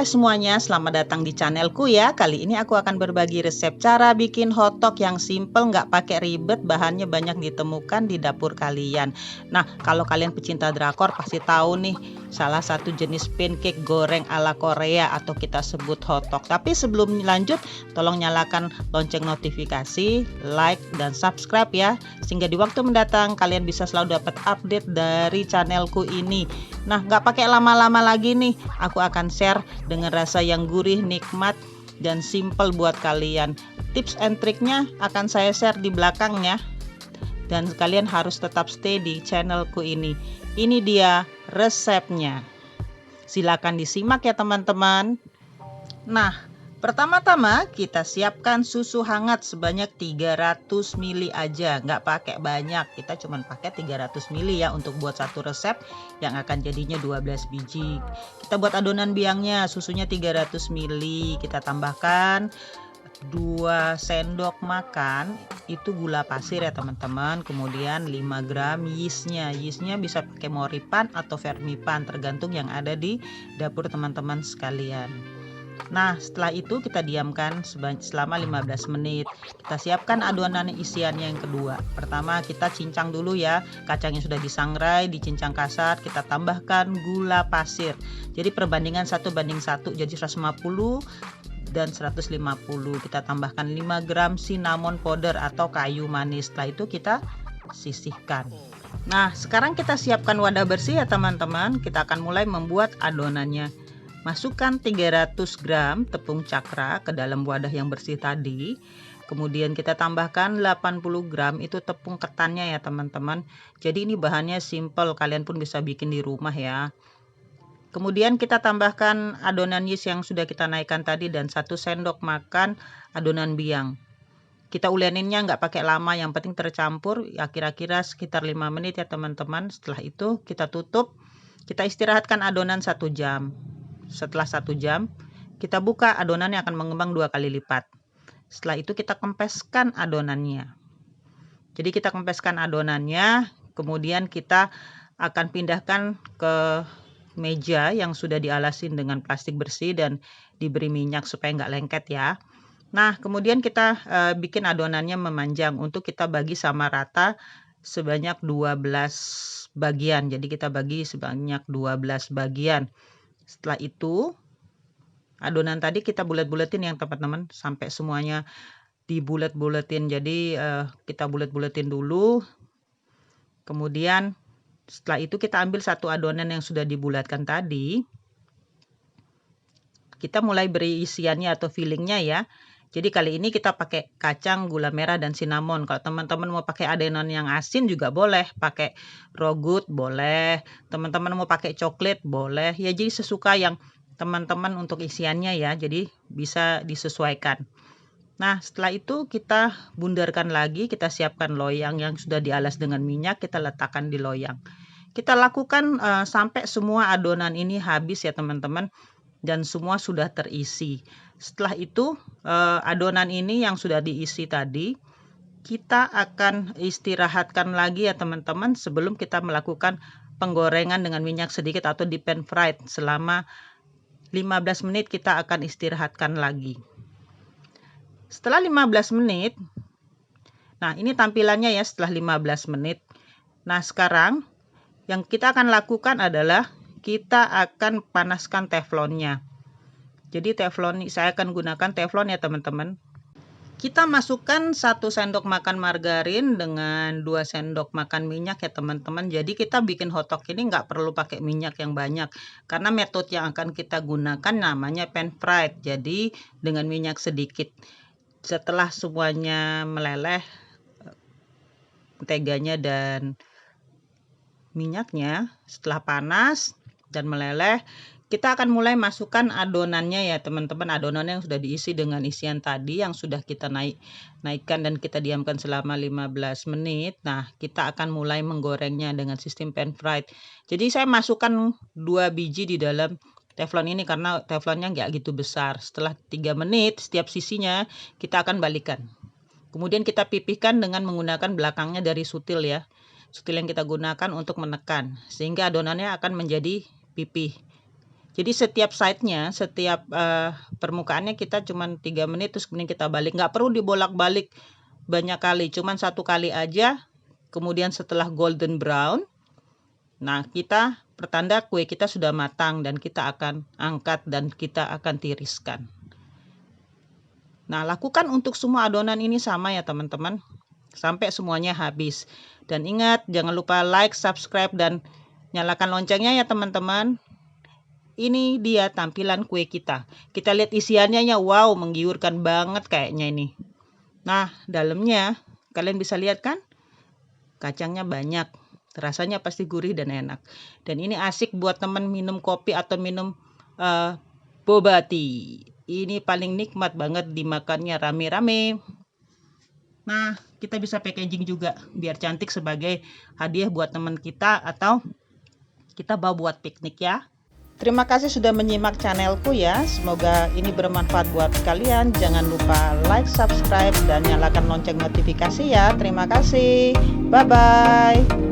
Hai semuanya, selamat datang di channelku ya. Kali ini aku akan berbagi resep cara bikin hotdog yang simple, nggak pakai ribet, bahannya banyak ditemukan di dapur kalian. Nah, kalau kalian pecinta drakor pasti tahu nih, salah satu jenis pancake goreng ala Korea atau kita sebut hotdog. Tapi sebelum lanjut, tolong nyalakan lonceng notifikasi, like, dan subscribe ya. Sehingga di waktu mendatang kalian bisa selalu dapat update dari channelku ini. Nah, nggak pakai lama-lama lagi nih, aku akan share dengan rasa yang gurih, nikmat, dan simple buat kalian. Tips and triknya akan saya share di belakangnya. Dan kalian harus tetap stay di channelku ini. Ini dia resepnya. Silakan disimak ya teman-teman. Nah, pertama-tama kita siapkan susu hangat sebanyak 300 ml aja, nggak pakai banyak, kita cuma pakai 300 ml ya untuk buat satu resep yang akan jadinya 12 biji. Kita buat adonan biangnya, susunya 300 ml, kita tambahkan 2 sendok makan itu gula pasir ya teman-teman, kemudian 5 gram yeastnya bisa pakai moripan atau vermipan tergantung yang ada di dapur teman-teman sekalian. Nah, setelah itu kita diamkan selama 15 menit. Kita siapkan adonan isiannya yang kedua. Pertama kita cincang dulu ya. Kacang yang sudah disangrai, dicincang kasar, kita tambahkan gula pasir. Jadi perbandingan 1:1, jadi 150 dan 150. Kita tambahkan 5 gram cinnamon powder atau kayu manis. Setelah itu kita sisihkan. Nah, sekarang kita siapkan wadah bersih ya teman-teman. Kita akan mulai membuat adonannya. Masukkan 300 gram tepung cakra ke dalam wadah yang bersih tadi. Kemudian kita tambahkan 80 gram itu tepung ketannya ya teman-teman. Jadi ini bahannya simple, kalian pun bisa bikin di rumah ya. Kemudian kita tambahkan adonan yeast yang sudah kita naikkan tadi dan 1 sendok makan adonan biang. Kita uleninnya nggak pakai lama, yang penting tercampur ya, kira-kira sekitar 5 menit ya teman-teman. Setelah itu kita tutup, kita istirahatkan adonan 1 jam. Setelah 1 jam kita buka, adonannya akan mengembang 2 kali lipat. Setelah itu kita kempeskan adonannya. Jadi kita kempeskan adonannya, kemudian kita akan pindahkan ke meja yang sudah dialasin dengan plastik bersih dan diberi minyak supaya nggak lengket ya. Nah, kemudian kita bikin adonannya memanjang untuk kita bagi sama rata sebanyak 12 bagian. Jadi kita bagi sebanyak 12 bagian. Setelah itu adonan tadi kita bulet-buletin ya teman-teman sampai semuanya dibulet-buletin. Jadi kita bulet-buletin dulu. Kemudian setelah itu kita ambil satu adonan yang sudah dibulatkan tadi. Kita mulai beri isiannya atau fillingnya ya. Jadi kali ini kita pakai kacang, gula merah, dan cinnamon. Kalau teman-teman mau pakai adonan yang asin juga boleh, pakai raw good boleh, teman-teman mau pakai coklat boleh. Ya jadi sesuka yang teman-teman untuk isiannya ya. Jadi bisa disesuaikan. Nah, setelah itu kita bundarkan lagi, kita siapkan loyang yang sudah dialas dengan minyak, kita letakkan di loyang. Kita lakukan sampai semua adonan ini habis ya teman-teman. Dan semua sudah terisi. Setelah itu adonan ini yang sudah diisi tadi kita akan istirahatkan lagi ya teman-teman sebelum kita melakukan penggorengan dengan minyak sedikit atau di pan fried selama 15 menit. Kita akan istirahatkan lagi. Setelah 15 menit, nah ini tampilannya ya setelah 15 menit. Nah sekarang yang kita akan lakukan adalah kita akan panaskan teflonnya. Jadi teflon saya akan gunakan teflon ya teman-teman. Kita masukkan 1 sendok makan margarin dengan 2 sendok makan minyak ya teman-teman. Jadi kita bikin hotdog ini nggak perlu pakai minyak yang banyak. Karena metode yang akan kita gunakan namanya pan fried. Jadi dengan minyak sedikit. Setelah semuanya meleleh, menteganya dan minyaknya setelah panas dan meleleh, kita akan mulai masukkan adonannya ya teman-teman. Adonan yang sudah diisi dengan isian tadi yang sudah kita naikkan dan kita diamkan selama 15 menit. Nah, kita akan mulai menggorengnya dengan sistem pan fried. Jadi saya masukkan 2 biji di dalam teflon ini karena teflonnya nggak gitu besar. Setelah 3 menit setiap sisinya kita akan balikan. Kemudian kita pipihkan dengan menggunakan belakangnya dari sutil ya. Sutil yang kita gunakan untuk menekan sehingga adonannya akan menjadi pipih. Jadi setiap side-nya, setiap permukaannya kita cuman 3 menit terus kemudian kita balik. Nggak perlu dibolak-balik banyak kali, cuman 1 kali aja. Kemudian setelah golden brown, nah kita pertanda kue kita sudah matang dan kita akan angkat dan kita akan tiriskan. Nah, lakukan untuk semua adonan ini sama ya teman-teman, sampai semuanya habis. Dan ingat, jangan lupa like, subscribe, dan nyalakan loncengnya ya teman-teman. Ini dia tampilan kue kita. Kita lihat isiannya ya, wow, menggiurkan banget kayaknya ini. Nah, dalamnya kalian bisa lihat kan? Kacangnya banyak. Rasanya pasti gurih dan enak. Dan ini asik buat teman minum kopi atau minum boba tea. Ini paling nikmat banget dimakannya rame-rame. Nah, kita bisa packaging juga biar cantik sebagai hadiah buat teman kita atau kita bawa buat piknik ya. Terima kasih sudah menyimak channelku ya. Semoga ini bermanfaat buat kalian. Jangan lupa like, subscribe, dan nyalakan lonceng notifikasi ya. Terima kasih. Bye-bye.